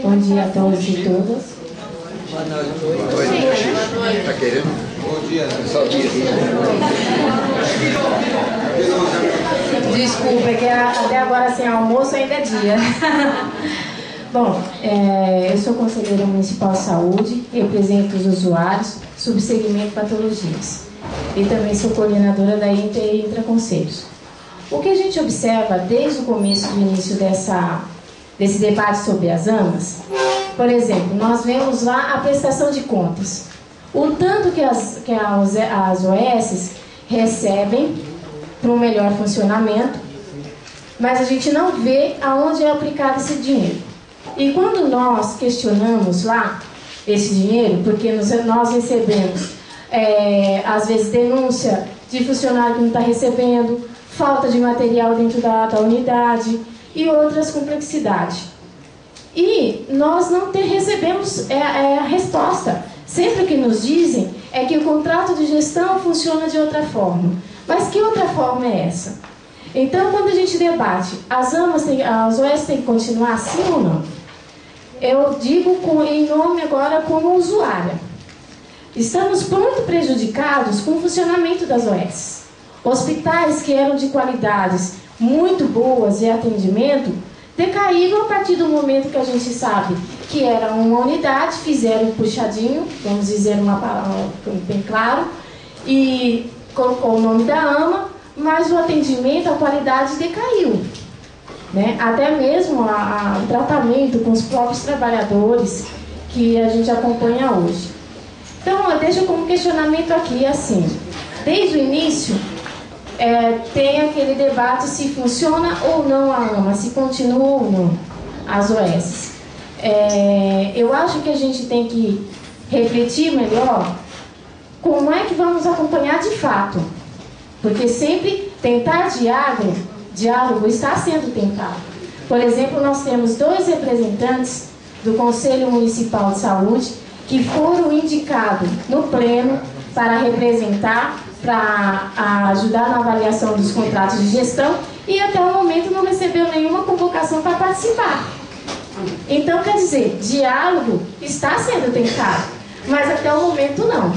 Bom dia a todos e todas. Boa noite. Está querendo? Bom dia. Desculpa, é que até agora sem almoço ainda é dia. Bom, eu sou conselheira municipal de saúde, represento os usuários, subsegmento patologias. E também sou coordenadora da Intraconselhos. O que a gente observa desde o começo do início desse debate sobre as AMAs, por exemplo, nós vemos lá a prestação de contas. O tanto que as OS recebem para um melhor funcionamento, mas a gente não vê aonde é aplicado esse dinheiro. E quando nós questionamos lá esse dinheiro, porque nós recebemos, às vezes, denúncia de funcionário que não está recebendo, falta de material dentro da unidade e outras complexidades. E nós não recebemos a resposta. Sempre que nos dizem é que o contrato de gestão funciona de outra forma. Mas que outra forma é essa? Então, quando a gente debate, as OS têm que continuar assim ou não? Eu digo em nome agora como usuária. Estamos muito prejudicados com o funcionamento das OS. Hospitais que eram de qualidades muito boas e atendimento decaíram a partir do momento que a gente sabe que era uma unidade, fizeram puxadinho, vamos dizer uma palavra bem claro, e colocou o nome da AMA, mas o atendimento, a qualidade decaiu. Né? Até mesmo o tratamento com os próprios trabalhadores que a gente acompanha hoje. Então, eu deixo como questionamento aqui, assim, desde o início, tem aquele debate se funciona ou não a AMA, se continua ou não as OS. Eu acho que a gente tem que refletir melhor como é que vamos acompanhar de fato, porque sempre tentar diálogo está sendo tentado. Por exemplo, nós temos 2 representantes do Conselho Municipal de Saúde que foram indicados no pleno para representar, para ajudar na avaliação dos contratos de gestão, e até o momento não recebeu nenhuma convocação para participar. Então, quer dizer, diálogo está sendo tentado, mas até o momento não.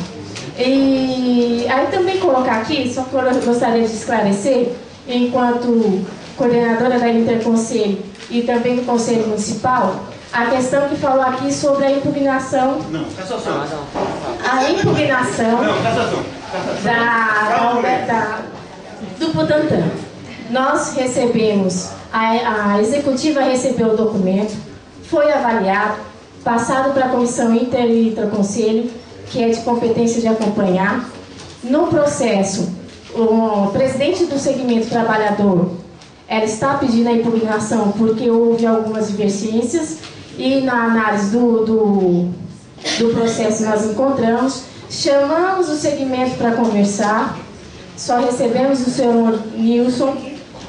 E aí também colocar aqui, só que eu gostaria de esclarecer, enquanto coordenadora da Interconselho e também do Conselho Municipal, a questão que falou aqui sobre a impugnação. Não, cassação. A impugnação do Butantan. Nós recebemos, a executiva recebeu o documento, foi avaliado, passado para a comissão Intraconselho, que é de competência de acompanhar. No processo, o presidente do segmento trabalhador, ela está pedindo a impugnação porque houve algumas divergências, e na análise do processo nós encontramos, chamamos o segmento para conversar, só recebemos o senhor Nilson,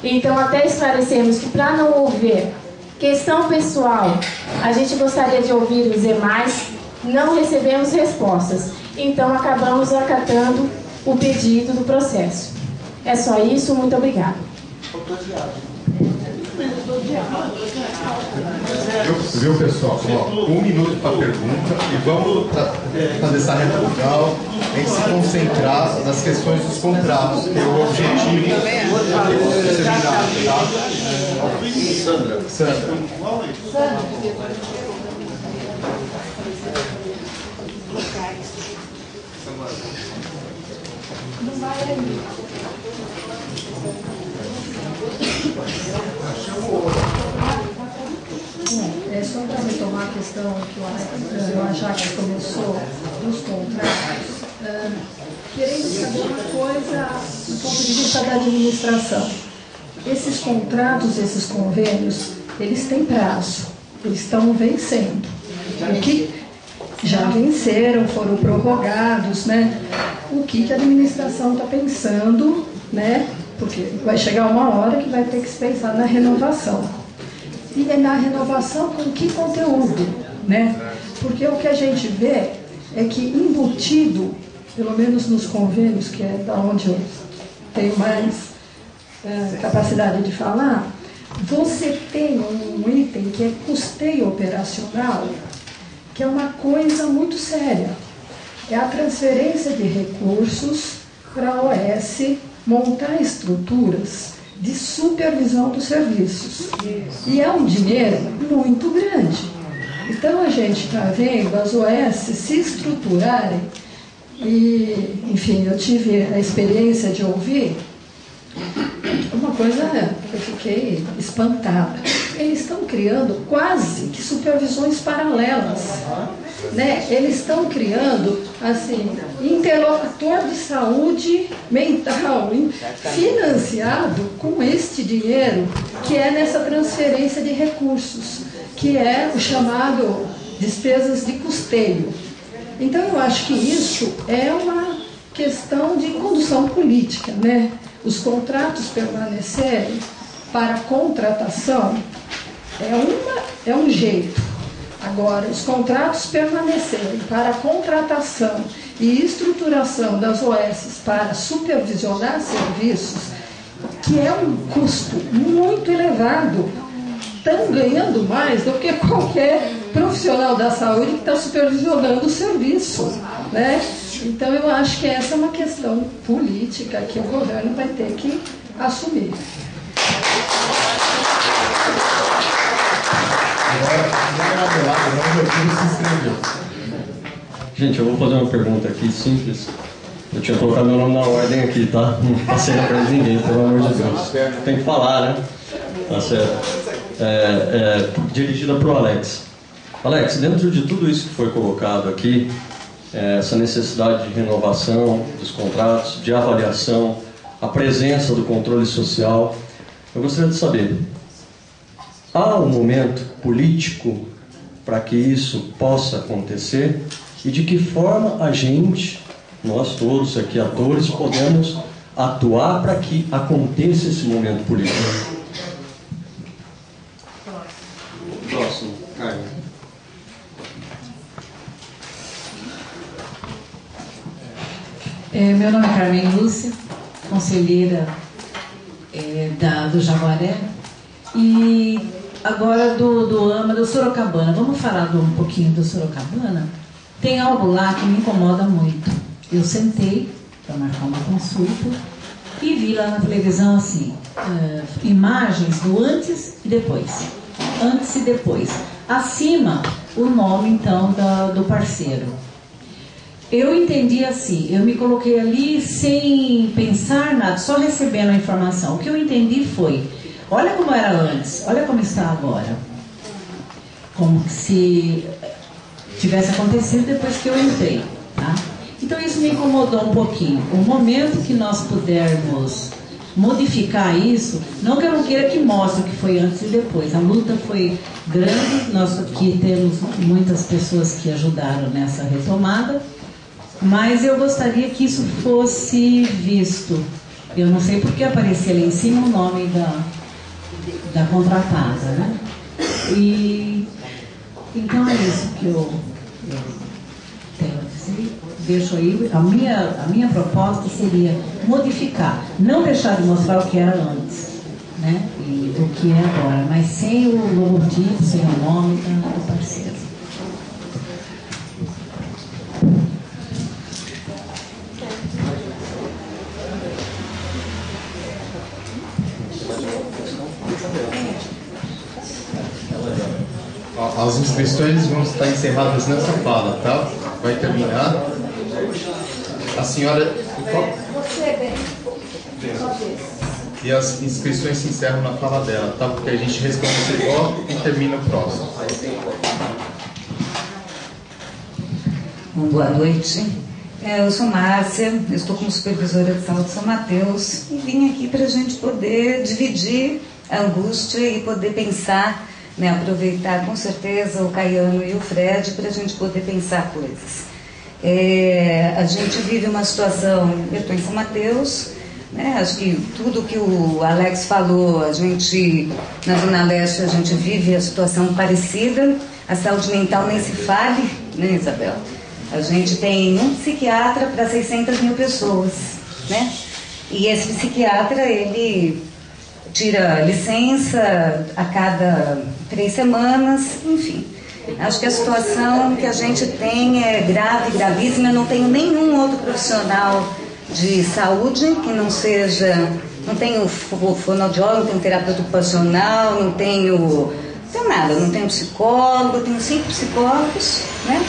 então até esclarecemos que para não haver questão pessoal, a gente gostaria de ouvir os demais, não recebemos respostas, então acabamos acatando o pedido do processo. É só isso, muito obrigada. Viu, pessoal? 1 minuto para pergunta e vamos fazer essa reta final em se concentrar nas questões dos contratos, que é o objetivo do seminário, tá? Sandra. Não vai aí. É só para retomar a questão que o Ajax começou dos contratos, querendo saber uma coisa do ponto de vista da administração. Esses contratos, esses convênios, eles têm prazo, eles estão vencendo. O que já venceram, foram prorrogados, né? O que a administração está pensando, né? Porque vai chegar uma hora que vai ter que se pensar na renovação. E na renovação com que conteúdo, né? Porque o que a gente vê é que embutido, pelo menos nos convênios, que é da onde eu tenho mais capacidade de falar, você tem um item que é custeio operacional, que é uma coisa muito séria. É a transferência de recursos para a OS montar estruturas de supervisão dos serviços. E é um dinheiro muito grande. Então a gente está vendo as OS se estruturarem e, enfim, eu tive a experiência de ouvir uma coisa que eu fiquei espantada. Eles estão criando quase que supervisões paralelas, né? Eles estão criando, assim, interlocutor de saúde mental, financiado com este dinheiro que é nessa transferência de recursos, que é o chamado despesas de custeio. Então eu acho que isso é uma questão de condução política, né? Os contratos permanecerem para contratação é um jeito. Agora, os contratos permanecerem para contratação e estruturação das OS para supervisionar serviços, que é um custo muito elevado, estão ganhando mais do que qualquer profissional da saúde que está supervisionando o serviço, né? Então, eu acho que essa é uma questão política que o governo vai ter que assumir. Gente, eu vou fazer uma pergunta aqui simples. Eu tinha colocado meu nome na ordem aqui, tá? Não passei na frente de ninguém, pelo amor de Deus. Tem que falar, né? Tá certo. Dirigida para o Alex. Alex, dentro de tudo isso que foi colocado aqui, essa necessidade de renovação dos contratos, de avaliação, a presença do controle social, eu gostaria de saber, há um momento político para que isso possa acontecer e de que forma a gente, nós todos aqui atores, podemos atuar para que aconteça esse momento político? Próximo, Carmen. Meu nome é Carmen Lúcia, conselheira do Jaguaré, e agora do AMA do Sorocabana. Vamos falar um pouquinho do Sorocabana? Tem algo lá que me incomoda muito. Eu sentei para marcar uma consulta e vi lá na televisão assim, imagens do antes e depois. Antes e depois. Acima, o nome então do parceiro. Eu entendi assim, eu me coloquei ali sem pensar nada, só recebendo a informação. O que eu entendi foi, olha como era antes, olha como está agora. Como se tivesse acontecido depois que eu entrei, tá? Então isso me incomodou um pouquinho. O momento que nós pudermos modificar isso, não que eu não queira que mostre o que foi antes e depois. A luta foi grande, nós aqui temos muitas pessoas que ajudaram nessa retomada, mas eu gostaria que isso fosse visto. Eu não sei porque aparecia ali em cima o nome da contratada, né? E então é isso que eu tenho a dizer. Deixo aí, a minha proposta seria modificar, não deixar de mostrar o que era antes, né? E o que é agora, mas sem o logotipo, sem o nome do parceiro. As inscrições vão estar encerradas nessa fala, tá? Vai terminar. A senhora... Você bem. E as inscrições se encerram na fala dela, tá? Porque a gente responde esse bloco e termina o próximo. Boa noite. Eu sou Márcia, eu estou como supervisora de saúde de São Mateus e vim aqui para a gente poder dividir a angústia e poder pensar, né, aproveitar com certeza o Caiano e o Fred para a gente poder pensar coisas. A gente vive uma situação, eu estou em São Mateus, né, acho que tudo que o Alex falou, a gente, na Zona Leste, a gente vive a situação parecida, a saúde mental nem se fale, né, Isabel? A gente tem um psiquiatra para 600 mil pessoas, né? E esse psiquiatra, ele tira licença a cada 3 semanas, enfim. Acho que a situação que a gente tem é grave, gravíssima. Eu não tenho nenhum outro profissional de saúde que não seja... Não tenho fonoaudiólogo, não tenho terapeuta ocupacional, não tenho nada. Não tenho psicólogo, tenho 5 psicólogos, né?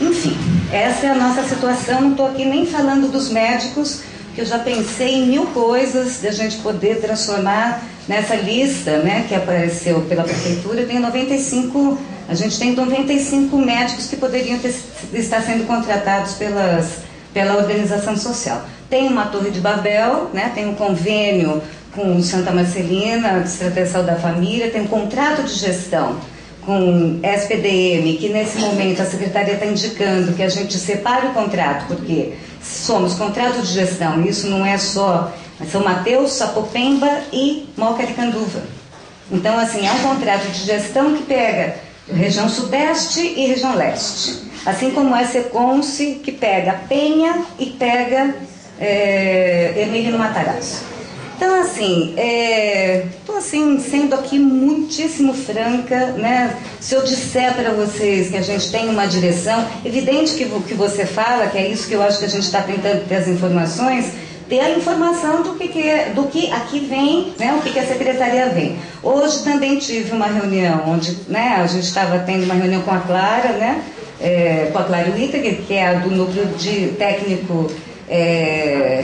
Enfim, essa é a nossa situação. Não estou aqui nem falando dos médicos, que eu já pensei em 1000 coisas de a gente poder transformar nessa lista, né, que apareceu pela prefeitura. Tem 95, a gente tem 95 médicos que poderiam estar sendo contratados pela organização social. Tem uma Torre de Babel, né, tem um convênio com Santa Marcelina, Secretaria de Saúde da Família, tem um contrato de gestão com SPDM, que nesse momento a Secretaria está indicando que a gente separe o contrato, porque somos contrato de gestão, isso não é só São Mateus, Sapopemba e Moca de Canduva. Então, assim, é um contrato de gestão que pega região sudeste e região leste. Assim como a Seconce, que pega Penha e pega Emílio Matarazzo. Então, assim, estou assim, sendo aqui muitíssimo franca, né? Se eu disser para vocês que a gente tem uma direção, evidente que o que você fala, que é isso que eu acho que a gente está tentando ter as informações, ter a informação do que aqui vem, né? O que a secretaria vem. Hoje também tive uma reunião onde, né, a gente estava tendo uma reunião com a Clara, né? Com a Clara Witter, que é a do núcleo de técnico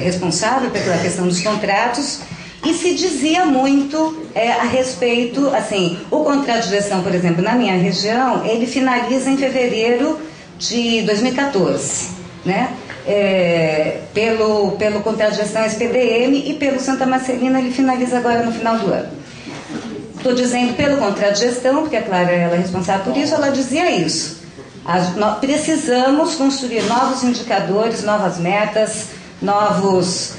responsável pela questão dos contratos, e se dizia muito a respeito, assim, o contrato de gestão, por exemplo, na minha região, ele finaliza em fevereiro de 2014, né? Pelo contrato de gestão SPDM, e pelo Santa Marcelina ele finaliza agora no final do ano. Estou dizendo pelo contrato de gestão, porque a Clara ela é responsável por isso, ela dizia isso. Nós precisamos construir novos indicadores, novas metas, novos...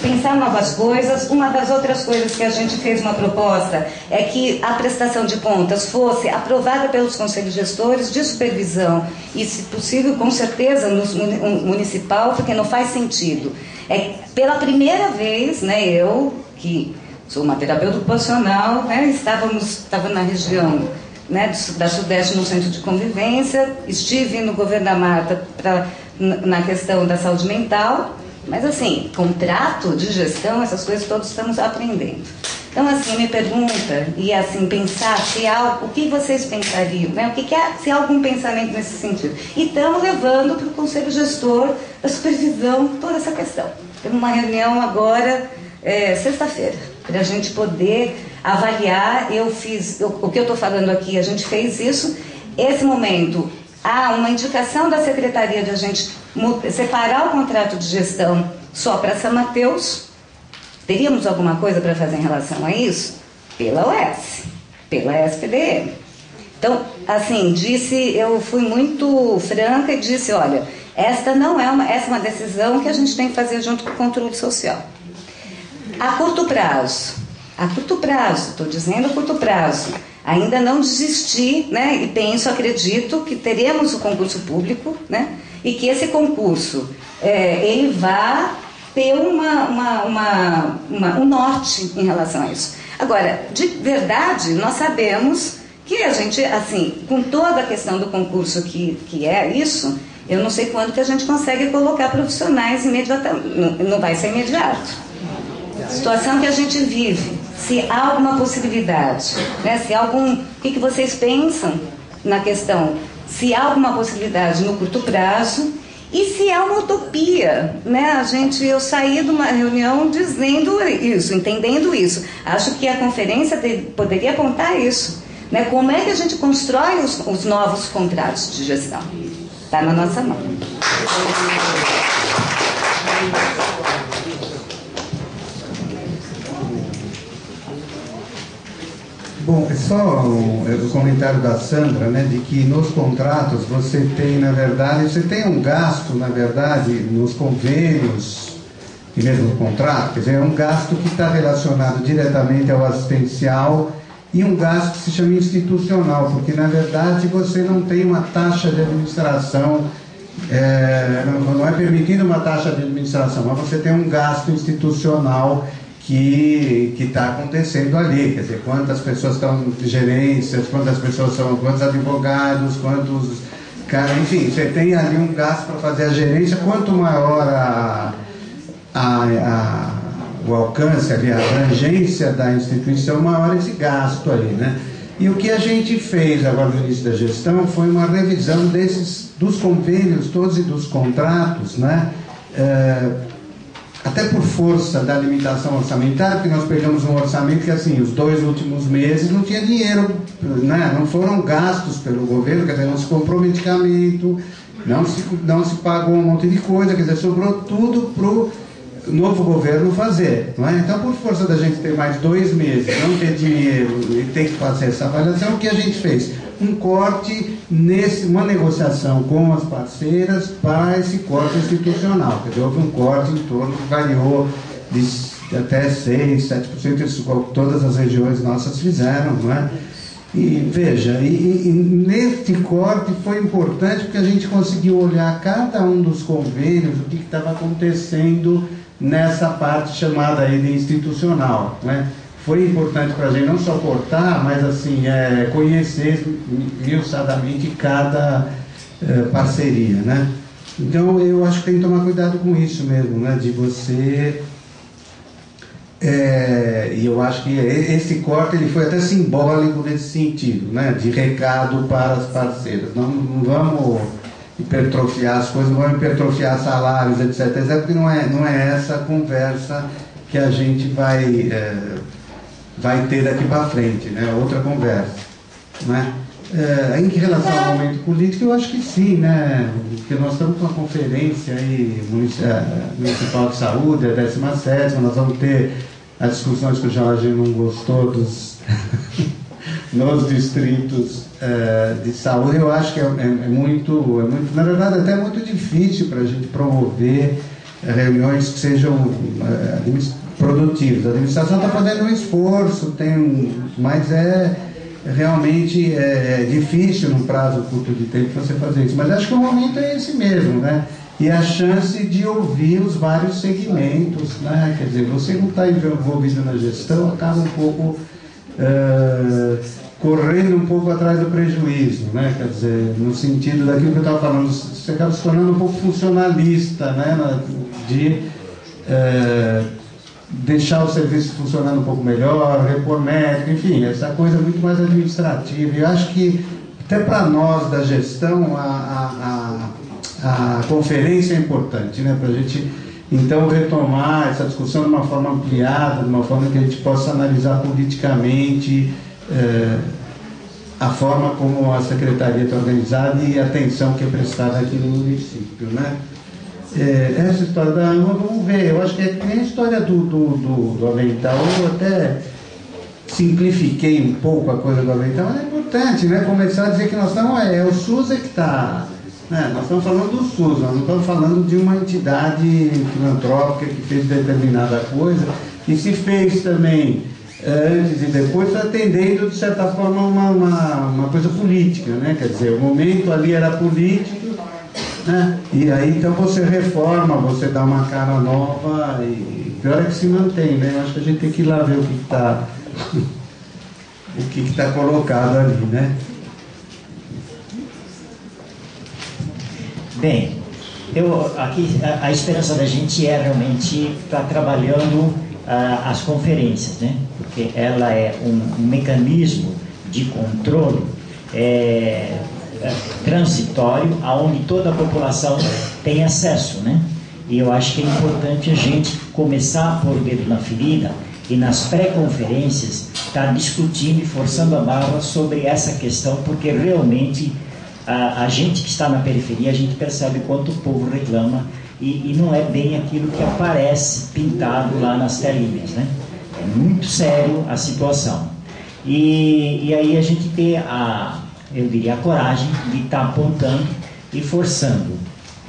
pensar novas coisas. Uma das outras coisas que a gente fez uma proposta é que a prestação de contas fosse aprovada pelos conselhos gestores de supervisão e, se possível, com certeza, no municipal, porque não faz sentido. Pela primeira vez, né, eu, que sou uma terapeuta ocupacional, né, estava na região, né, da Sudeste, no centro de convivência, estive no governo da Marta na questão da saúde mental, mas assim, contrato de gestão, essas coisas todas estamos aprendendo. Então, assim, me pergunta, e assim, pensar se há algo, o que vocês pensariam, né? Se há algum pensamento nesse sentido. E estamos levando para o Conselho Gestor da Supervisão toda essa questão. Temos uma reunião agora, sexta-feira, para a gente poder avaliar. O que eu estou falando aqui, a gente fez isso. Esse momento, há uma indicação da Secretaria de a gente separar o contrato de gestão só para São Mateus. Teríamos alguma coisa para fazer em relação a isso? Pela OS, pela SPDM. Então, assim, eu fui muito franca e disse, olha, essa é uma decisão que a gente tem que fazer junto com o controle social. A curto prazo, estou dizendo a curto prazo, ainda não desisti, né, e acredito que teremos o concurso público, né, e que esse concurso, ele vai ter um norte em relação a isso. Agora, de verdade, nós sabemos que a gente, assim, com toda a questão do concurso que é isso, eu não sei quando que a gente consegue colocar profissionais imediatamente, não vai ser imediato. Situação que a gente vive, se há alguma possibilidade, né? O que vocês pensam na questão, se há alguma possibilidade no curto prazo, e se há uma utopia, né? Eu saí de uma reunião dizendo isso, entendendo isso. Acho que a conferência poderia apontar isso, né? Como é que a gente constrói os novos contratos de gestão? Está na nossa mão. Bom, é só o comentário da Sandra, né, de que nos contratos você tem, na verdade, um gasto, na verdade, nos convênios e mesmo no contrato, quer dizer, é um gasto que está relacionado diretamente ao assistencial e um gasto que se chama institucional, porque, na verdade, você não tem uma taxa de administração não é permitido uma taxa de administração, mas você tem um gasto institucional que está acontecendo ali, quer dizer, quantas pessoas estão de gerências, quantas pessoas são, quantos advogados, quantos... Enfim, você tem ali um gasto para fazer a gerência, quanto maior o alcance, a abrangência da instituição, maior esse gasto ali, né? E o que a gente fez agora no início da gestão foi uma revisão dos convênios todos e dos contratos, né? Até por força da limitação orçamentária, porque nós pegamos um orçamento que, assim, os 2 últimos meses não tinha dinheiro, né? Não foram gastos pelo governo, quer dizer, não se comprou medicamento, não se pagou um monte de coisa, quer dizer, sobrou tudo para o novo governo fazer, não é? Então, por força da gente ter mais 2 meses, não ter dinheiro e ter que fazer essa avaliação, o que a gente fez? Um corte uma negociação com as parceiras para esse corte institucional. Quer dizer, houve um corte em torno que variou de até 6%, 7%, isso todas as regiões nossas fizeram, não é? E veja, neste corte foi importante porque a gente conseguiu olhar cada um dos convênios, o que estava acontecendo nessa parte chamada aí de institucional, né? Foi importante para a gente não só cortar, mas assim, conhecer miuçadamente cada parceria, né? Então eu acho que tem que tomar cuidado com isso mesmo, né? De você... e eu acho que esse corte ele foi até simbólico nesse sentido, né? De recado para as parceiras. Não vamos hipertrofiar as coisas, não vamos hipertrofiar salários, etc. Porque não é essa conversa que a gente vai ter daqui para frente, né? Outra conversa, né? Em relação ao momento político, eu acho que sim, né? Porque nós estamos com uma conferência aí, municipal de saúde, a 17ª, nós vamos ter as discussões que o Jorge não gostou nos distritos de saúde. Eu acho que é muito, na verdade, até muito difícil para a gente promover reuniões que sejam produtivas. A administração está fazendo um esforço, mas realmente difícil num prazo curto de tempo você fazer isso. Mas acho que o momento é esse mesmo, né? E a chance de ouvir os vários segmentos, né? Quer dizer, você não está envolvido na gestão, acaba um pouco correndo um pouco atrás do prejuízo, né? Quer dizer, no sentido daquilo que eu estava falando, você acaba se tornando um pouco funcionalista, né? De deixar o serviço funcionando um pouco melhor, repor médico, enfim, essa coisa muito mais administrativa. Eu acho que até para nós da gestão a conferência é importante, né? Para a gente então retomar essa discussão de uma forma ampliada, de uma forma que a gente possa analisar politicamente a forma como a secretaria está organizada e a atenção que é prestada aqui no município, né? Essa história da AMA, vamos ver, eu acho que é nem a história do avental, eu até simplifiquei um pouco a coisa do avental, mas é importante, né? Começar a dizer que nós estamos, o SUS é que está, né? Nós estamos falando do SUS, nós não estamos falando de uma entidade filantrópica que fez determinada coisa, e se fez também antes e depois, atendendo de certa forma uma coisa política, né? Quer dizer, o momento ali era político, né? E aí então você reforma, você dá uma cara nova e pior é que se mantém, né? Eu acho que a gente tem que ir lá ver o que está colocado ali, né? Bem, aqui a esperança da gente é realmente estar trabalhando as conferências, né? Porque ela é um mecanismo de controle transitório, aonde toda a população tem acesso, né? E eu acho que é importante a gente começar a pôr o dedo na ferida e nas pré-conferências estar discutindo e forçando a barra sobre essa questão, porque realmente a gente que está na periferia, a gente percebe quanto o povo reclama e não é bem aquilo que aparece pintado lá nas telinhas, né? É muito sério a situação. E aí a gente tem eu diria, a coragem de estar apontando e forçando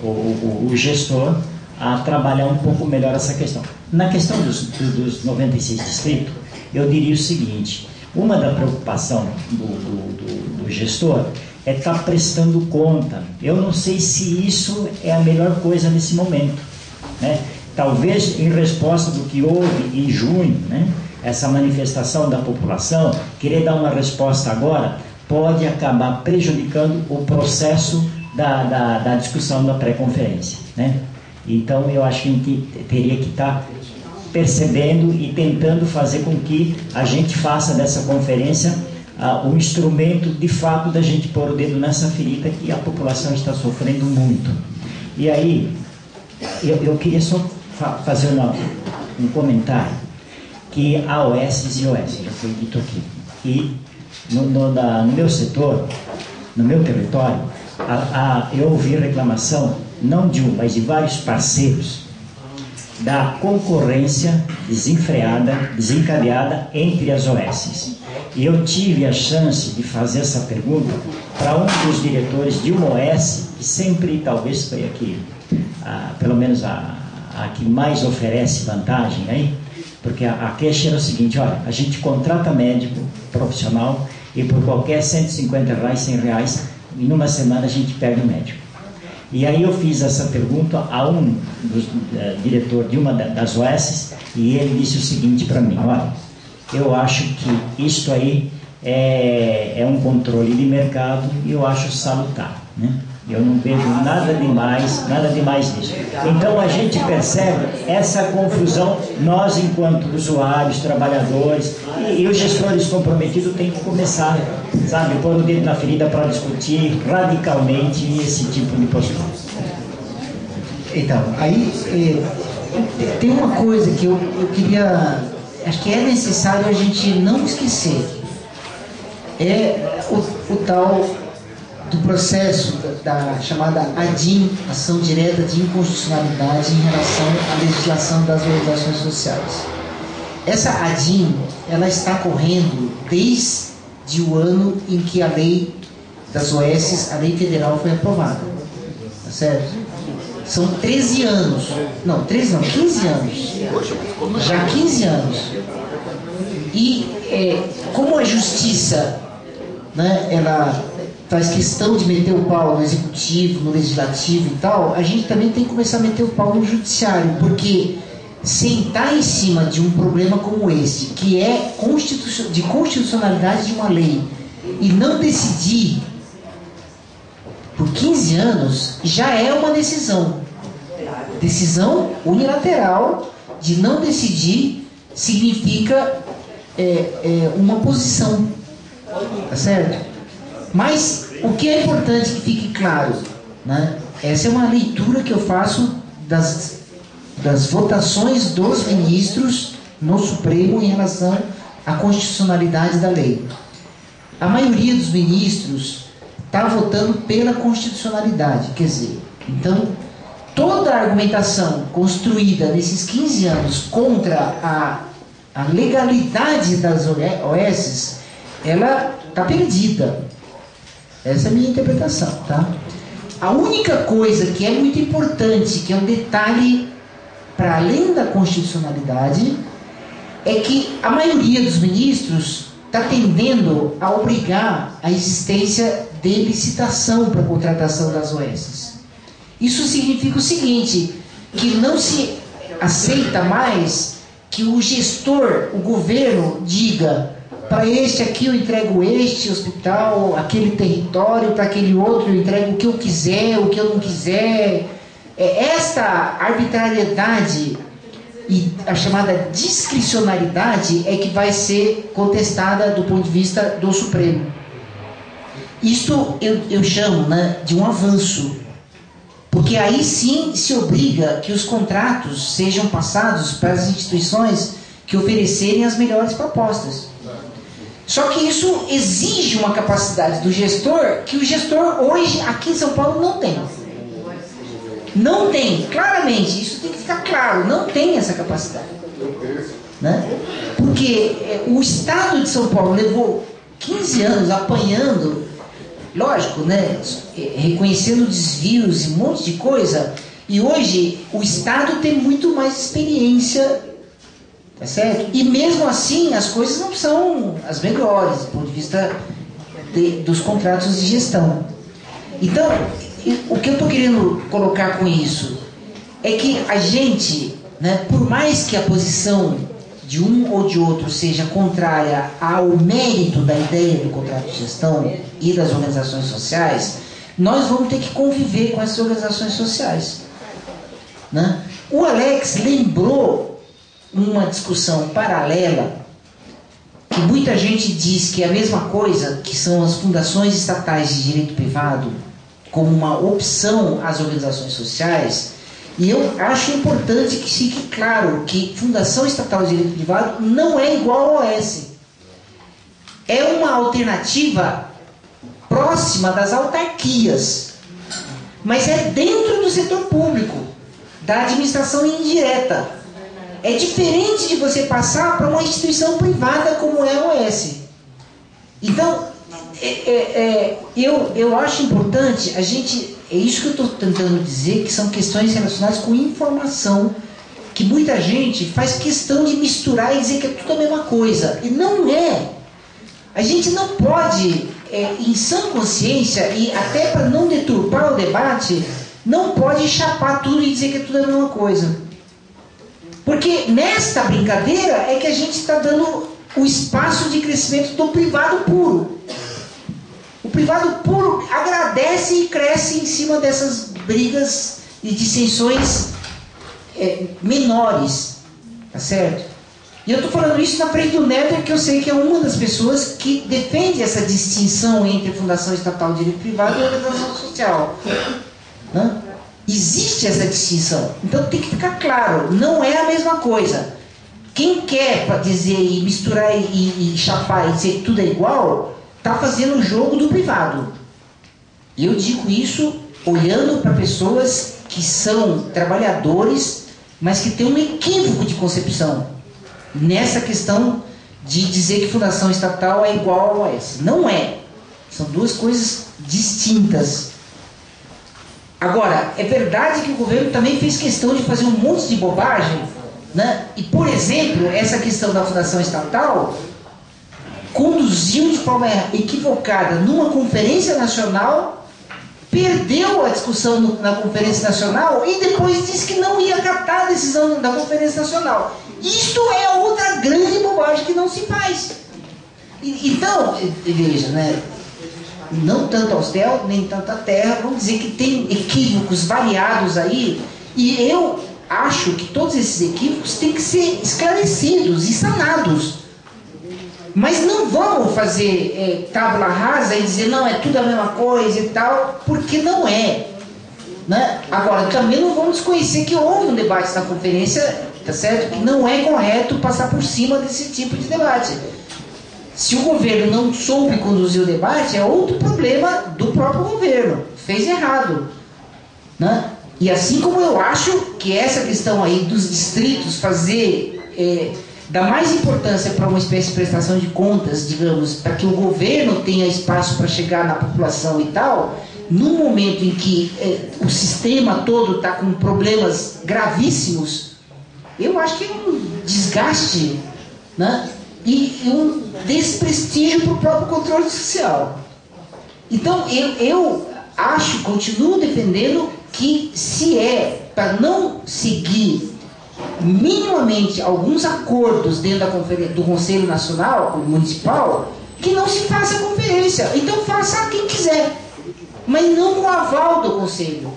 o gestor a trabalhar um pouco melhor essa questão. Na questão dos 96 distritos, eu diria o seguinte: uma da preocupação do gestor estar prestando conta. Eu não sei se isso é a melhor coisa nesse momento, né? Talvez em resposta do que houve em junho, né? Essa manifestação da população, querer dar uma resposta agora pode acabar prejudicando o processo da discussão da pré-conferência, né? Então eu acho que a gente teria que estar percebendo e tentando fazer com que a gente faça dessa conferência um instrumento de fato da gente pôr o dedo nessa ferida que a população está sofrendo muito. E aí eu queria só fazer um comentário, que há OS e OS, já foi dito aqui, e no meu setor, no meu território, eu ouvi reclamação, não de um, mas de vários parceiros, da concorrência desenfreada, desencadeada entre as OS. E eu tive a chance de fazer essa pergunta para um dos diretores de uma OS, que sempre, talvez foi aqui, pelo menos a que mais oferece vantagem aí, porque a queixa era o seguinte: olha, a gente contrata médico profissional e por qualquer R$150, R$100, em uma semana a gente perde o médico. E aí eu fiz essa pergunta a um dos diretores de uma das OS, e ele disse o seguinte para mim: olha, eu acho que isto aí é um controle de mercado e eu acho salutar, né? Eu não vejo nada demais nisso. Então a gente percebe essa confusão, nós enquanto usuários, trabalhadores e os gestores comprometidos têm que começar, sabe, pôr o dedo na ferida para discutir radicalmente esse tipo de postura. Então, aí tem uma coisa que eu queria, acho que é necessário a gente não esquecer, é o tal do processo da chamada ADIM, Ação Direta de Inconstitucionalidade em relação à legislação das organizações sociais. Essa ADIM, ela está correndo desde o ano em que a lei das OS, a lei federal, foi aprovada. Tá certo? São 13 anos. Não, 13 não, 15 anos. Já 15 anos. E como a justiça, né, ela faz questão de meter o pau no executivo, no legislativo e tal, a gente também tem que começar a meter o pau no judiciário, porque sentar em cima de um problema como esse, que é de constitucionalidade de uma lei, e não decidir por 15 anos, já é uma decisão unilateral. De não decidir significa uma posição, tá certo? Mas o que é importante que fique claro, né? Essa é uma leitura que eu faço das votações dos ministros no Supremo em relação à constitucionalidade da lei. A maioria dos ministros está votando pela constitucionalidade, quer dizer, então toda a argumentação construída nesses 15 anos contra a legalidade das OS, ela está perdida. Essa é a minha interpretação, tá? A única coisa que é muito importante, que é um detalhe para além da constitucionalidade, é que a maioria dos ministros está tendendo a obrigar a existência de licitação para a contratação das OS. Isso significa o seguinte, que não se aceita mais que o gestor, o governo, diga: para este aqui eu entrego este hospital, aquele território, para aquele outro eu entrego o que eu quiser, o que eu não quiser. Esta arbitrariedade e a chamada discricionariedade é que vai ser contestada do ponto de vista do Supremo. Isto eu chamo, né, de um avanço, porque aí sim se obriga que os contratos sejam passados para as instituições que oferecerem as melhores propostas. Só que isso exige uma capacidade do gestor que o gestor hoje aqui em São Paulo não tem. Não tem, claramente, isso tem que ficar claro, não tem essa capacidade. Né? Porque o Estado de São Paulo levou 15 anos apanhando, lógico, né, reconhecendo desvios e um monte de coisa, e hoje o Estado tem muito mais experiência, tá certo? E mesmo assim as coisas não são as melhores do ponto de vista dos contratos de gestão. Então, o que eu estou querendo colocar com isso é que a gente, né, por mais que a posição de um ou de outro seja contrária ao mérito da ideia do contrato de gestão e das organizações sociais, nós vamos ter que conviver com essas organizações sociais, né? O Alex lembrou uma discussão paralela que muita gente diz que é a mesma coisa, que são as fundações estatais de direito privado como uma opção às organizações sociais. E eu acho importante que fique claro que Fundação Estatal de Direito Privado não é igual ao OS. É uma alternativa próxima das autarquias, mas é dentro do setor público, da administração indireta. É diferente de você passar para uma instituição privada como é a OS. Então, eu acho importante a gente... É isso que eu estou tentando dizer, que são questões relacionadas com informação, que muita gente faz questão de misturar e dizer que é tudo a mesma coisa. E não é. A gente não pode, em sã consciência, e até para não deturpar o debate, não pode chapar tudo e dizer que é tudo a mesma coisa. Porque nesta brincadeira é que a gente está dando o espaço de crescimento do privado puro. O privado puro agradece e cresce em cima dessas brigas e dissensões menores, tá certo? E eu estou falando isso na frente do Néder, que eu sei que é uma das pessoas que defende essa distinção entre Fundação Estatal de Direito Privado e Organização Social, né? Existe essa distinção, então tem que ficar claro, não é a mesma coisa. Quem quer dizer e misturar e chapar e dizer que tudo é igual, está fazendo o jogo do privado. E eu digo isso olhando para pessoas que são trabalhadores, mas que têm um equívoco de concepção nessa questão de dizer que fundação estatal é igual ao OS. Não é. São duas coisas distintas. Agora, é verdade que o governo também fez questão de fazer um monte de bobagem, né? E, por exemplo, essa questão da fundação estatal conduziu de forma equivocada numa conferência nacional, perdeu a discussão na conferência nacional e depois disse que não ia acatar a decisão da conferência nacional. Isto é outra grande bobagem que não se faz. Então, veja, né? Não tanto aos céus, nem tanto à terra, vamos dizer que tem equívocos variados aí, e eu acho que todos esses equívocos têm que ser esclarecidos e sanados. Mas não vamos fazer tábula rasa e dizer, não, é tudo a mesma coisa e tal, porque não é. Né? Agora, também não vamos desconhecer que houve um debate na conferência, tá certo? Que não é correto passar por cima desse tipo de debate. Se o governo não soube conduzir o debate, é outro problema do próprio governo. Fez errado. Né? E assim como eu acho que essa questão aí dos distritos dar mais importância para uma espécie de prestação de contas, digamos, para que o governo tenha espaço para chegar na população e tal, no momento em que o sistema todo está com problemas gravíssimos, eu acho que é um desgaste, né? E um desprestígio para o próprio controle social. Então, eu acho, continuo defendendo que se é para não seguir minimamente alguns acordos dentro do Conselho Nacional, Municipal, que não se faça a conferência. Então faça quem quiser, mas não com o aval do Conselho.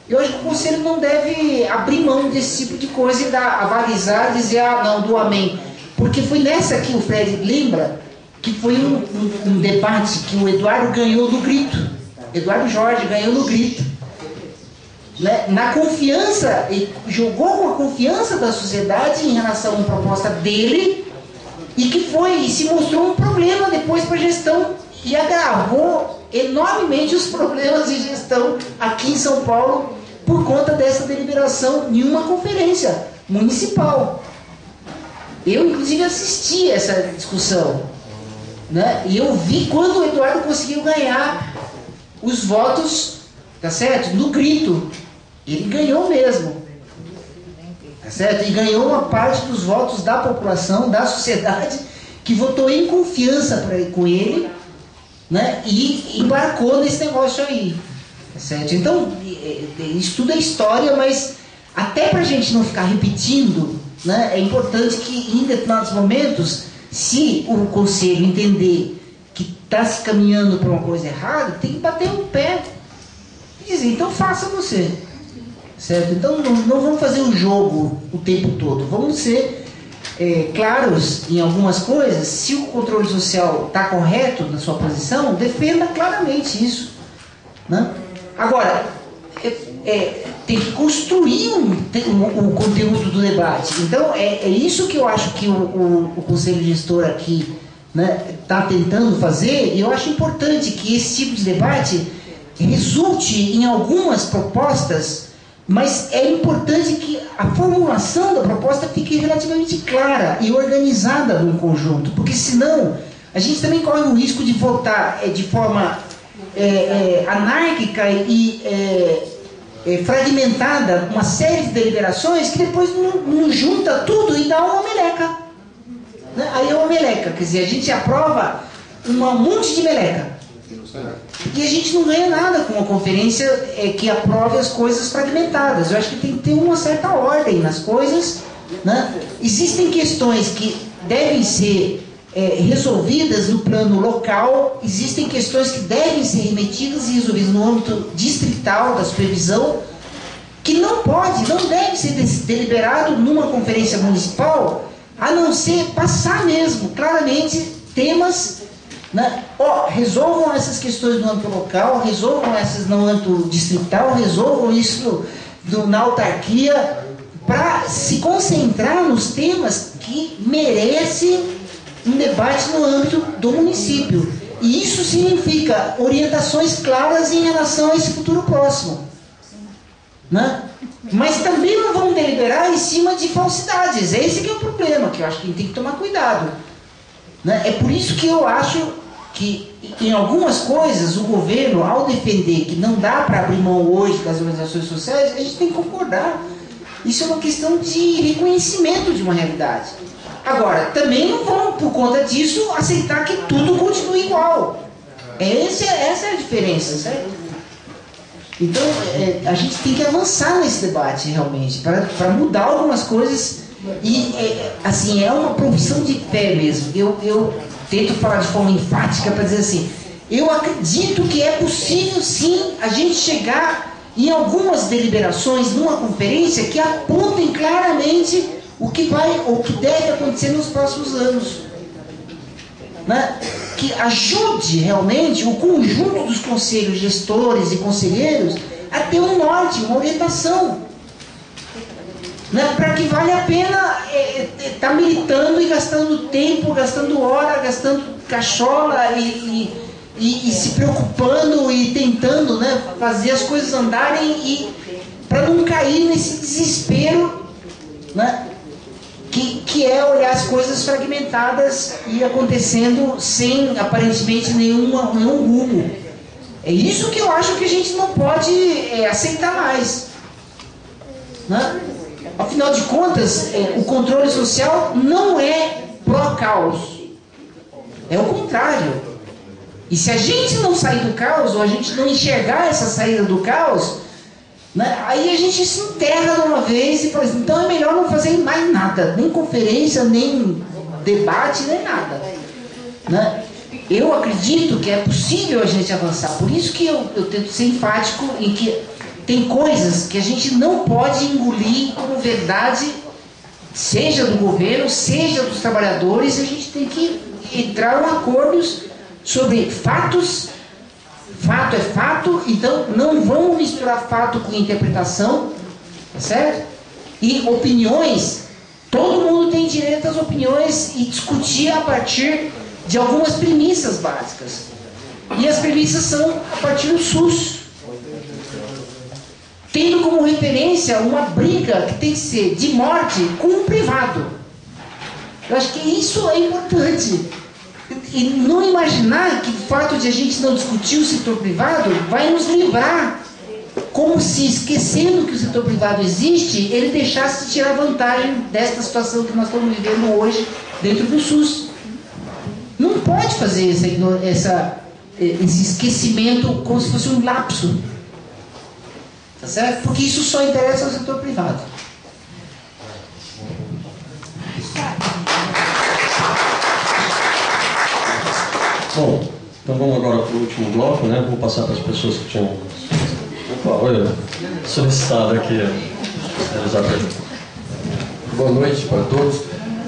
Eu acho que o Conselho não deve abrir mão desse tipo de coisa e avalizar, dizer, não, do amém. Porque foi nessa que o Fred lembra que foi um debate que o Eduardo ganhou no grito. Eduardo Jorge ganhou no grito. Né? Na confiança, ele jogou com a confiança da sociedade em relação a uma proposta dele e que se mostrou um problema depois para a gestão e agravou enormemente os problemas de gestão aqui em São Paulo por conta dessa deliberação em uma conferência municipal. Eu, inclusive, assisti essa discussão, né? E eu vi quando o Eduardo conseguiu ganhar os votos, tá certo? No grito. Ele ganhou mesmo, tá certo? E ganhou uma parte dos votos da população, da sociedade, que votou em confiança com ele, né? E embarcou nesse negócio aí, certo? Então, isso tudo é história, mas até para a gente não ficar repetindo, né, é importante que em determinados momentos, se o conselho entender que está se caminhando para uma coisa errada, tem que bater o pé e dizer, então faça você, certo? Então não vamos fazer o jogo o tempo todo, vamos ser claros em algumas coisas. Se o controle social está correto na sua posição, defenda claramente isso, né? Agora, tem que construir o conteúdo do debate. Então, é isso que eu acho que o Conselho Gestor aqui está tentando fazer, e eu acho importante que esse tipo de debate resulte em algumas propostas, mas é importante que a formulação da proposta fique relativamente clara e organizada num conjunto, porque senão a gente também corre o risco de votar de forma anárquica e fragmentada uma série de deliberações que depois não junta tudo e dá uma meleca, né? Aí é uma meleca, quer dizer, a gente aprova um monte de meleca e a gente não ganha nada com uma conferência que aprove as coisas fragmentadas. Eu acho que tem que ter uma certa ordem nas coisas, né? Existem questões que devem ser resolvidas no plano local, existem questões que devem ser remetidas e resolvidas no âmbito distrital da supervisão, que não deve ser deliberado numa conferência municipal, a não ser passar mesmo claramente temas, né? Resolvam essas questões no âmbito local, resolvam essas no âmbito distrital, resolvam isso na autarquia, para se concentrar nos temas que merecem um debate no âmbito do município. E isso significa orientações claras em relação a esse futuro próximo, né? Mas também não vamos deliberar em cima de falsidades. Esse que é o problema, que eu acho que a gente tem que tomar cuidado, né? É por isso que eu acho que em algumas coisas o governo, ao defender que não dá para abrir mão hoje das organizações sociais, a gente tem que concordar. Isso é uma questão de reconhecimento de uma realidade. Agora, também não vamos, por conta disso, aceitar que tudo continue igual. Essa é a diferença, certo? Então, a gente tem que avançar nesse debate, realmente, para mudar algumas coisas. E, assim, é uma profissão de fé mesmo. Eu tento falar de forma enfática para dizer assim, eu acredito que é possível, sim, a gente chegar em algumas deliberações numa conferência que apontem claramente o que vai ou que deve acontecer nos próximos anos, né? Que ajude realmente o conjunto dos conselhos gestores e conselheiros a ter um norte, uma orientação, né? Para que vale a pena estar militando e gastando tempo, gastando hora, gastando cachola e se preocupando e tentando, né, fazer as coisas andarem, e para não cair nesse desespero, né, que é olhar as coisas fragmentadas e acontecendo sem aparentemente nenhum rumo. É isso que eu acho que a gente não pode aceitar mais, né? Afinal de contas, o controle social não é pró-caos, é o contrário. E se a gente não sair do caos, ou a gente não enxergar essa saída do caos, né, aí a gente se enterra de uma vez e fala assim, então é melhor não fazer mais nada, nem conferência, nem debate, nem nada, né? Eu acredito que é possível a gente avançar, por isso que eu tento ser enfático em que tem coisas que a gente não pode engolir como verdade, seja do governo, seja dos trabalhadores. A gente tem que entrar em acordos sobre fatos. Fato é fato, então não vamos misturar fato com interpretação, certo? E opiniões, todo mundo tem direito às opiniões e discutir a partir de algumas premissas básicas. E as premissas são a partir do SUS, tendo como referência uma briga que tem que ser de morte com o privado. Eu acho que isso é importante. E não imaginar que o fato de a gente não discutir o setor privado vai nos livrar, como se, esquecendo que o setor privado existe, ele deixasse de tirar vantagem desta situação que nós estamos vivendo hoje dentro do SUS. Não pode fazer esse esquecimento como se fosse um lapso. Tá certo? Porque isso só interessa ao setor privado. Bom, então vamos agora para o último bloco, né? Vou passar para as pessoas que tinham solicitado aqui realizar a pergunta. Boa noite para todos.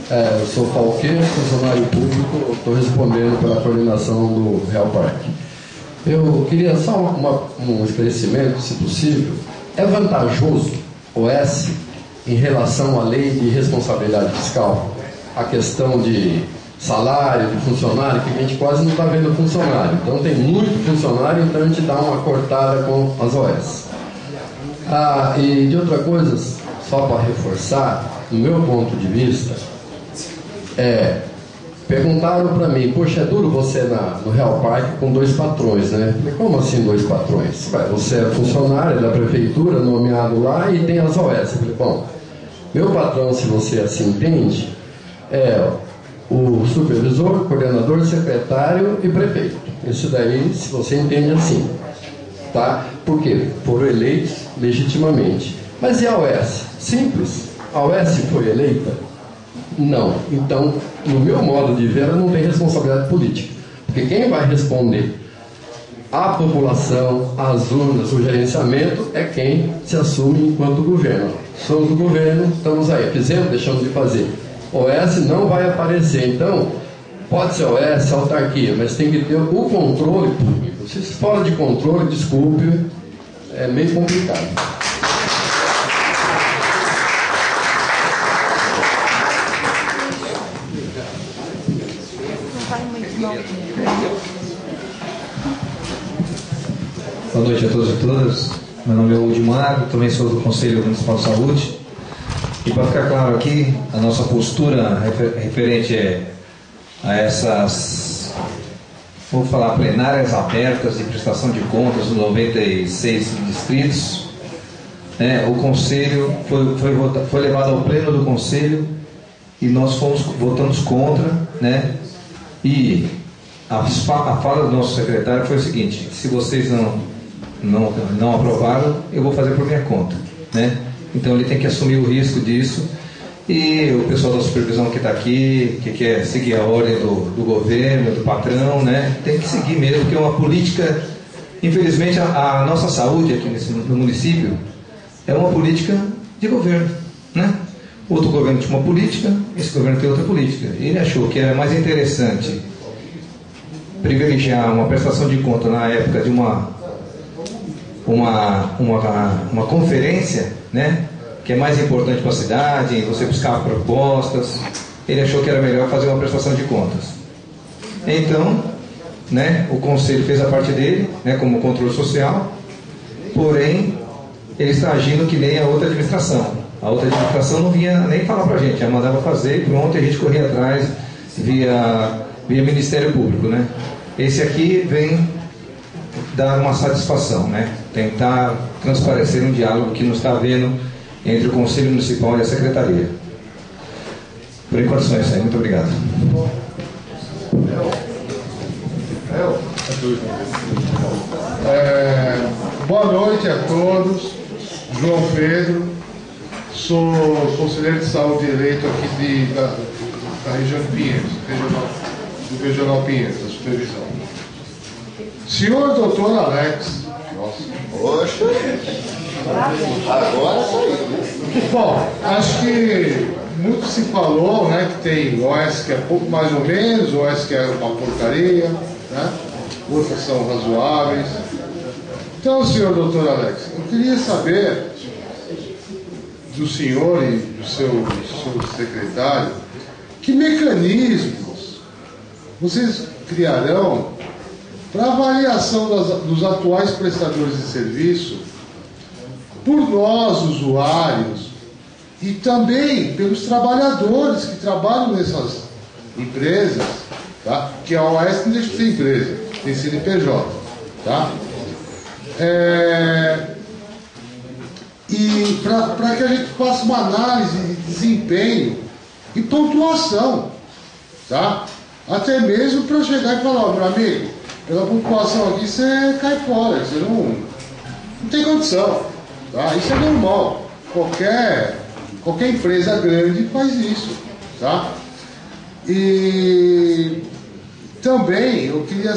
Eu sou Falqueiro, funcionário público, estou respondendo pela coordenação do Real Parque. Eu queria só um esclarecimento, se possível. É vantajoso o S em relação à lei de responsabilidade fiscal? A questão de salário, de funcionário, que a gente quase não está vendo funcionário. Então tem muito funcionário, então a gente dá uma cortada com as OS. E de outra coisa, só para reforçar, no meu ponto de vista, perguntaram para mim, poxa, é duro você no Real Parque com 2 patrões, né? Falei, como assim 2 patrões? Você é funcionário da prefeitura, nomeado lá, e tem as OS. Falei, bom, meu patrão, se você assim entende, é o supervisor, coordenador, secretário e prefeito. Isso daí, se você entende assim, tá? Por quê? Foram eleitos legitimamente. Mas e a OS? Simples. A OS foi eleita? Não. Então, no meu modo de ver, ela não tem responsabilidade política. Porque quem vai responder à população, às urnas, o gerenciamento, é quem se assume enquanto governo. Somos o governo, estamos aí. Fizemos, deixamos de fazer. OS não vai aparecer. Então, pode ser OS, autarquia, mas tem que ter o controle público. Se fora de controle, desculpe, é meio complicado. Boa noite a todos e todas. Meu nome é Udimar, também sou do Conselho Municipal de Saúde. E para ficar claro aqui, a nossa postura referente a essas, vou falar, plenárias abertas de prestação de contas nos 96 distritos, o Conselho foi levado ao pleno do Conselho e nós votamos contra, e a fala do nosso secretário foi o seguinte: se vocês não aprovaram, eu vou fazer por minha conta, Então ele tem que assumir o risco disso, e o pessoal da supervisão que está aqui, que quer seguir a ordem do governo, do patrão, tem que seguir mesmo, que é uma política. Infelizmente a nossa saúde aqui no município é uma política de governo, Outro governo tinha uma política, esse governo tem outra política. Ele achou que era mais interessante privilegiar uma prestação de conta na época de uma conferência, que é mais importante para a cidade, você buscar propostas. Ele achou que era melhor fazer uma prestação de contas. Então, o Conselho fez a parte dele, como controle social, porém, ele está agindo que nem a outra administração. A outra administração não vinha nem falar para a gente, ela mandava fazer e pronto, a gente corria atrás via Ministério Público, Esse aqui vem dar uma satisfação, tentar transparecer um diálogo que não está havendo entre o Conselho Municipal e a Secretaria. Por enquanto só isso aí. Muito obrigado. Boa noite a todos. João Pedro, sou conselheiro de saúde eleito aqui da região de Pinheiros, do Regional Pinheiros, da supervisão. Senhor doutor Alex. Poxa, agora saiu. Bom, acho que muito se falou, que tem OS que é pouco mais ou menos, OS que é uma porcaria, outras são razoáveis. Então, senhor doutor Alex, eu queria saber do senhor e do seu secretário que mecanismos vocês criarão para avaliação dos atuais prestadores de serviço por nós, usuários, e também pelos trabalhadores que trabalham nessas empresas, que a OAS não deixa de ser empresa, tem CNPJ, e para que a gente faça uma análise de desempenho e pontuação, até mesmo para chegar e falar, meu amigo, pela população aqui, você cai fora, você não tem condição. Tá? Isso é normal. Qualquer empresa grande faz isso. Tá? E também eu queria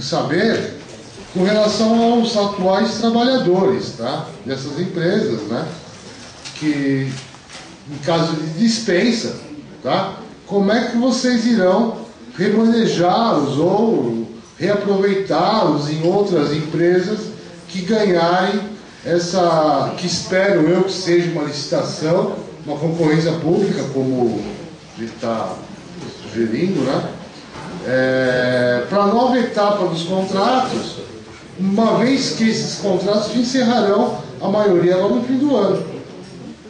saber com relação aos atuais trabalhadores, tá? Dessas empresas, né? Que em caso de dispensa, tá? Como é que vocês irão remanejá-los ou reaproveitá-los em outras empresas que ganharem essa, que espero eu que seja uma licitação, uma concorrência pública, como ele está sugerindo, né? Para a nova etapa dos contratos, uma vez que esses contratos encerrarão a maioria lá no fim do ano,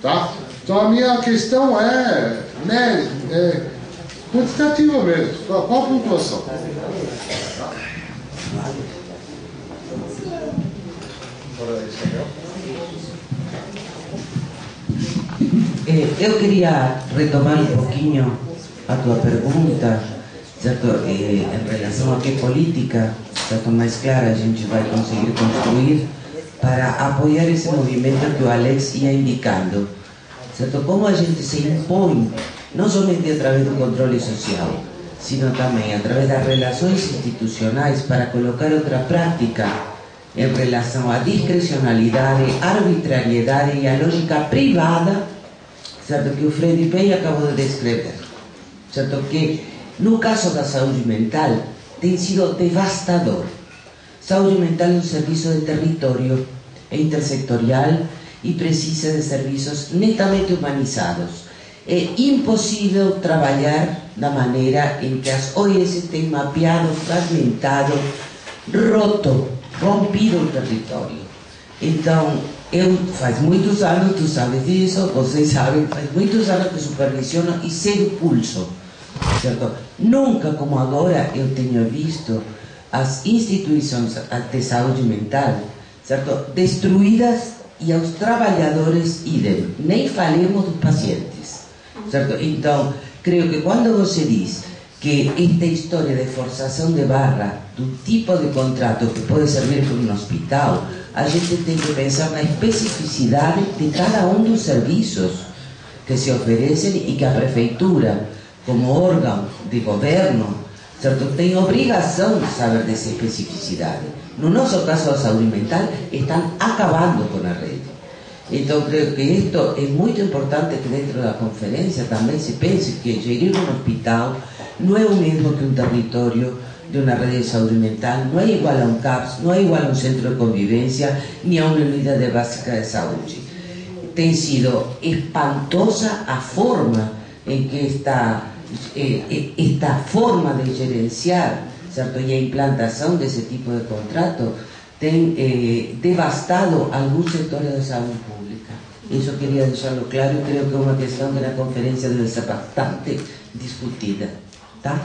tá? Então a minha questão é quantitativa mesmo. Qual a pontuação? Eu queria retomar um pouquinho a tua pergunta, certo? Em relação a que política, certo, mais clara a gente vai conseguir construir para apoiar esse movimento que o Alex ia indicando, certo? Como a gente se impõe, não somente através do controle social, sino também através das relações institucionais para colocar outra prática em relação à discrecionalidade, arbitrariedade e à lógica privada, certo, que o Freddy Bey acabou de descrever, certo, que no caso da saúde mental tem sido devastador. Saúde mental é um serviço de território, é intersectorial e precisa de serviços netamente humanizados. É impossível trabalhar da maneira em que as OS têm mapeado, fragmentado, rompido o território. Então, faz muitos anos, tu sabes disso, vocês sabem, faz muitos anos que supervisiono e sei o pulso, certo? Nunca como agora eu tenho visto as instituições de saúde mental, certo, destruídas e aos trabalhadores idem, nem falemos dos pacientes, certo? Então, creio que quando você diz que esta história de forçação de barra do tipo de contrato que pode servir para um hospital, a gente tem que pensar na especificidade de cada um dos serviços que se oferecem e que a prefeitura, como órgão de governo, certo, tem obrigação de saber dessa especificidade. No nosso caso, a saúde mental, estão acabando com a rede. Então, creio que isto é muito importante que dentro da conferência também se pense que gerir um hospital não é o mesmo que um território de uma rede de saúde mental, não é igual a um CAPS, não é igual a um centro de convivência, nem a uma unidade básica de saúde. Tem sido espantosa a forma em que esta forma de gerenciar, certo, e a implantação desse tipo de contrato tem devastado alguns setores da saúde pública. Isso eu queria deixá-lo claro e creio que é uma questão que na conferência deve ser bastante discutida. Tá?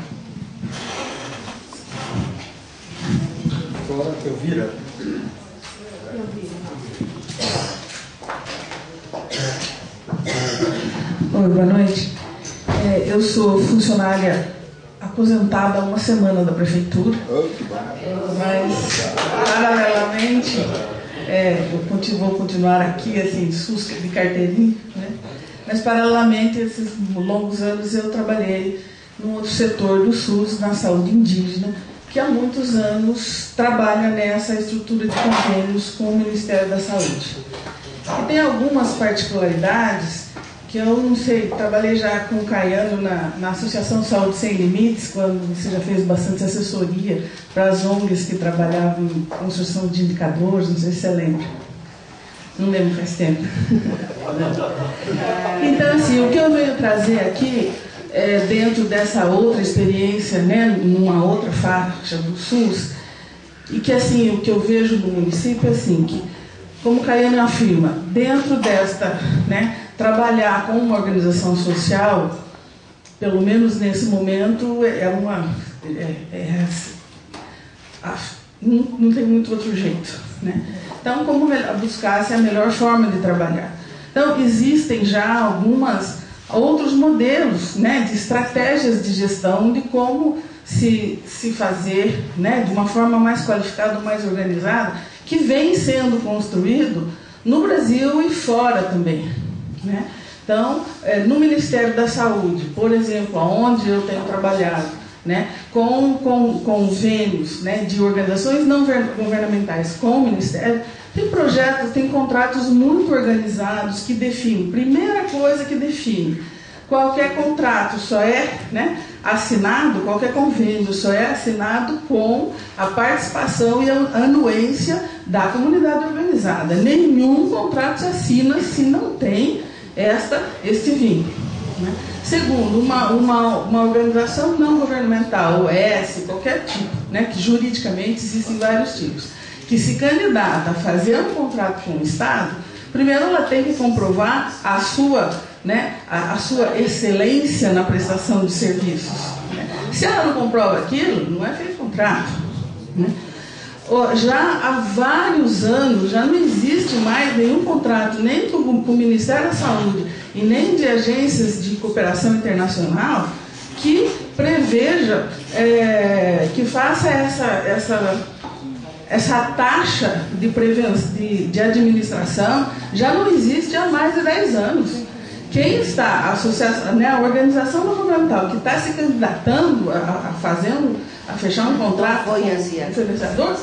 Agora eu vira. Oi, boa noite. Eu sou funcionária aposentada há uma semana da prefeitura, mas paralelamente eu vou continuar aqui assim, de carteirinha, né? Mas paralelamente esses longos anos eu trabalhei num outro setor do SUS, na saúde indígena, que há muitos anos trabalha nessa estrutura de convênios com o Ministério da Saúde. E tem algumas particularidades que eu não sei, trabalhei já com o Caiano na Associação Saúde Sem Limites, quando você já fez bastante assessoria para as ONGs que trabalhavam em construção de indicadores, não sei se você lembra. Não lembro, faz tempo. Então, assim, o que eu venho trazer aqui, dentro dessa outra experiência, né, numa outra faixa do SUS, e que, assim, o que eu vejo no município é assim, que, como o Caiano afirma, dentro desta, né, trabalhar com uma organização social, pelo menos nesse momento, não tem muito outro jeito, né? Então, como buscar-se a melhor forma de trabalhar? Então, existem já outros modelos, né, de estratégias de gestão de como se fazer, né, de uma forma mais qualificada, mais organizada, que vem sendo construído no Brasil e fora também, né? Então, no Ministério da Saúde, por exemplo, onde eu tenho trabalhado, né, com convênios, né, de organizações não governamentais com o Ministério, tem projetos, tem contratos muito organizados que definem. Primeira coisa que define: qualquer contrato só é, né, assinado, qualquer convênio só é assinado com a participação e a anuência da comunidade organizada. Nenhum contrato se assina se não tem este vínculo, né? Segundo, uma organização não governamental, OS, qualquer tipo, né, que juridicamente existem vários tipos, que se candidata a fazer um contrato com o Estado, primeiro ela tem que comprovar a sua excelência na prestação de serviços, né? Se ela não comprova aquilo, não é feito contrato, né? Já há vários anos, já não existe mais nenhum contrato, nem com o Ministério da Saúde e nem de agências de cooperação internacional, que preveja, que faça essa taxa de administração. Já não existe há mais de 10 anos. Quem está, a associação, né, a organização não governamental que está se candidatando a fechar um contrato com o financiador,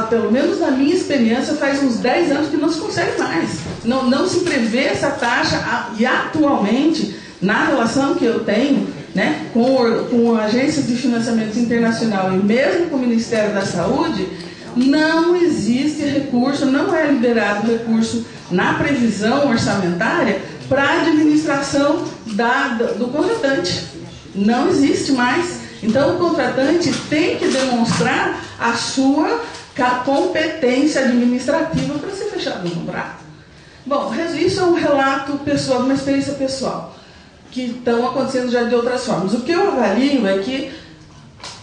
pelo menos na minha experiência, faz uns 10 anos que não se consegue mais. Não se prevê essa taxa, e atualmente, na relação que eu tenho, né, com agências de financiamento internacional e mesmo com o Ministério da Saúde, não existe recurso, não é liberado recurso na previsão orçamentária para a administração do contratante. Não existe mais. Então, o contratante tem que demonstrar a sua competência administrativa para ser fechado um contrato. Bom, isso é um relato pessoal, uma experiência pessoal, que estão acontecendo já de outras formas. O que eu avalio é que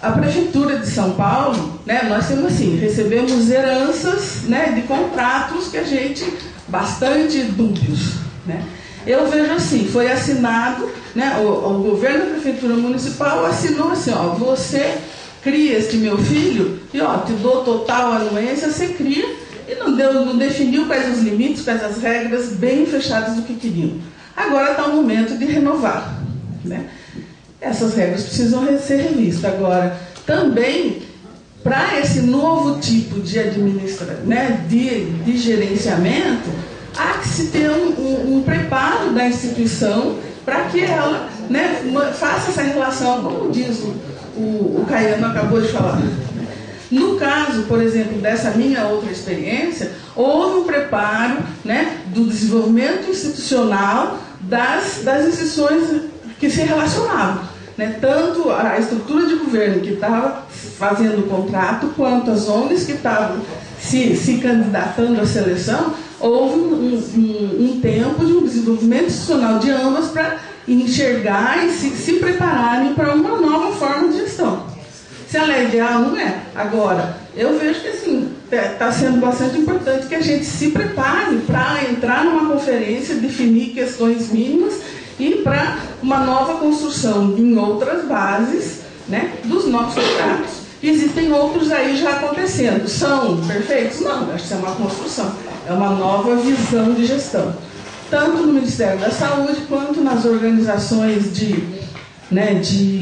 a Prefeitura de São Paulo, né, nós temos assim, recebemos heranças, né, de contratos que a gente, bastante dúbios, né. Eu vejo assim, foi assinado, né, o governo da Prefeitura Municipal assinou assim, ó, você cria este meu filho e ó, te dou total anuência, você cria, e não definiu quais os limites, quais as regras bem fechadas do que queriam. Agora está o momento de renovar, né. Essas regras precisam ser revistas. Agora, também, para esse novo tipo de de gerenciamento, há que se ter um preparo da instituição para que ela, né, faça essa relação, como diz o Caiano acabou de falar. No caso, por exemplo, dessa minha outra experiência, houve um preparo, né, do desenvolvimento institucional das instituições que se relacionavam, né? Tanto a estrutura de governo que estava fazendo o contrato, quanto as ONGs que estavam se candidatando à seleção, houve um tempo de um desenvolvimento institucional de ambas para enxergar e se prepararem para uma nova forma de gestão. Se ela é ideal, não é. Agora, eu vejo que assim, está sendo bastante importante que a gente se prepare para entrar numa conferência, definir questões mínimas e para uma nova construção em outras bases, né, dos novos contratos. Existem outros aí já acontecendo. São perfeitos? Não, acho que é uma construção. É uma nova visão de gestão. Tanto no Ministério da Saúde, quanto nas organizações de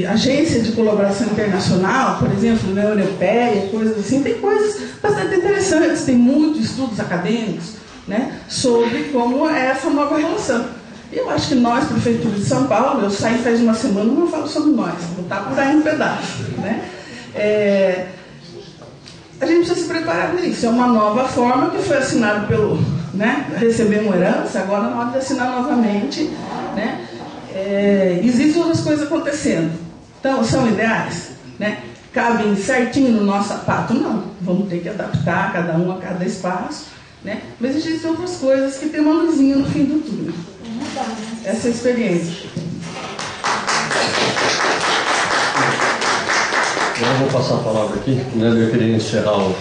agência de colaboração internacional, por exemplo, União Europeia, coisas assim. Tem coisas bastante interessantes, tem muitos estudos acadêmicos, né, sobre como é essa nova relação. Eu acho que nós, Prefeitura de São Paulo, eu saí faz uma semana, não falo sobre nós, vou estar por aí um pedaço, né? A gente precisa se preparar para isso. É uma nova forma que foi assinado pelo, né, recebemos herança, agora na hora de assinar novamente, né? Existem outras coisas acontecendo. Então, são ideais, né? Cabem certinho no nosso sapato? Não. Vamos ter que adaptar cada um a cada espaço, né? Mas existem outras coisas que tem uma luzinha no fim do túnel. Essa é a experiência. Eu vou passar a palavra aqui, né? Eu queria encerrar o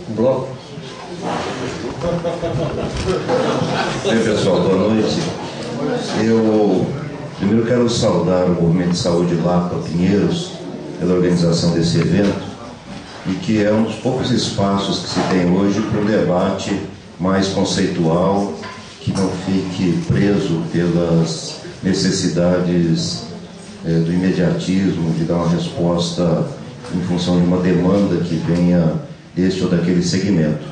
bloco. Oi, pessoal, boa noite. Eu Primeiro quero saudar o Movimento de Saúde Lapa Pinheiros pela organização desse evento, e que é um dos poucos espaços que se tem hoje para um debate mais conceitual, que não fique preso pelas necessidades do imediatismo, de dar uma resposta em função de uma demanda que venha deste ou daquele segmento.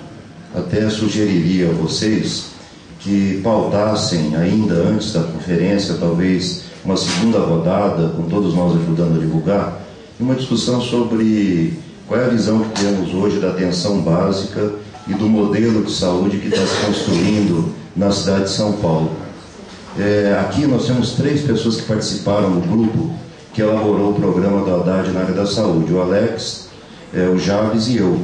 Até sugeriria a vocês que pautassem ainda antes da conferência, talvez uma segunda rodada, com todos nós ajudando a divulgar, uma discussão sobre qual é a visão que temos hoje da atenção básica e do modelo de saúde que está se construindo na cidade de São Paulo. Aqui nós temos 3 pessoas que participaram do grupo que elaborou o programa do Haddad na área da saúde: o Alex, o Javes e eu.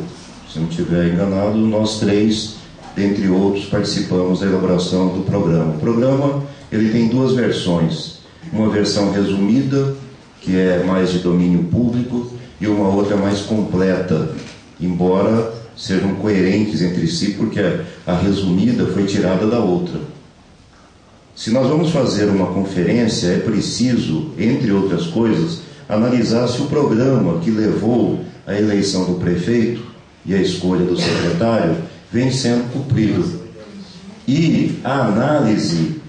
Se não estiver enganado, nós 3, dentre outros, participamos da elaboração do programa. O programa ele tem 2 versões: uma versão resumida, que é mais de domínio público, e uma outra mais completa, embora sejam coerentes entre si, porque a resumida foi tirada da outra. Se nós vamos fazer uma conferência, é preciso, entre outras coisas, analisar se o programa que levou à eleição do prefeito e à escolha do secretário vem sendo cumprido. E a análise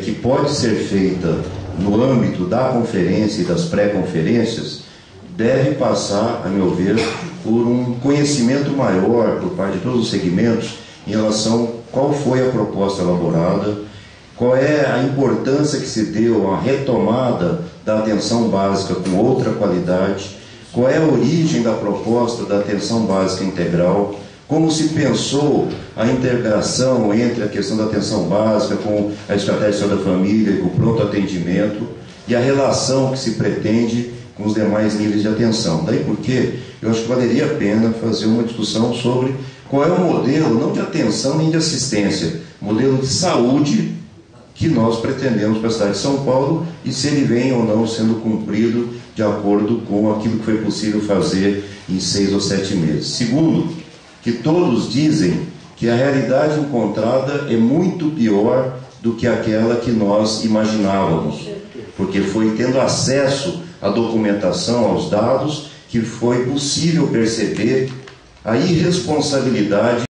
que pode ser feita no âmbito da conferência e das pré-conferências deve passar, a meu ver, por um conhecimento maior por parte de todos os segmentos em relação a qual foi a proposta elaborada, qual é a importância que se deu à retomada da atenção básica com outra qualidade, qual é a origem da proposta da atenção básica integral, como se pensou a integração entre a questão da atenção básica com a estratégia da família e com o pronto atendimento, e a relação que se pretende com os demais níveis de atenção. Daí porque eu acho que valeria a pena fazer uma discussão sobre qual é o modelo, não de atenção nem de assistência, modelo de saúde que nós pretendemos para a cidade de São Paulo, e se ele vem ou não sendo cumprido de acordo com aquilo que foi possível fazer em 6 ou 7 meses. Segundo, que todos dizem que a realidade encontrada é muito pior do que aquela que nós imaginávamos, porque foi tendo acesso à documentação, aos dados, que foi possível perceber a irresponsabilidade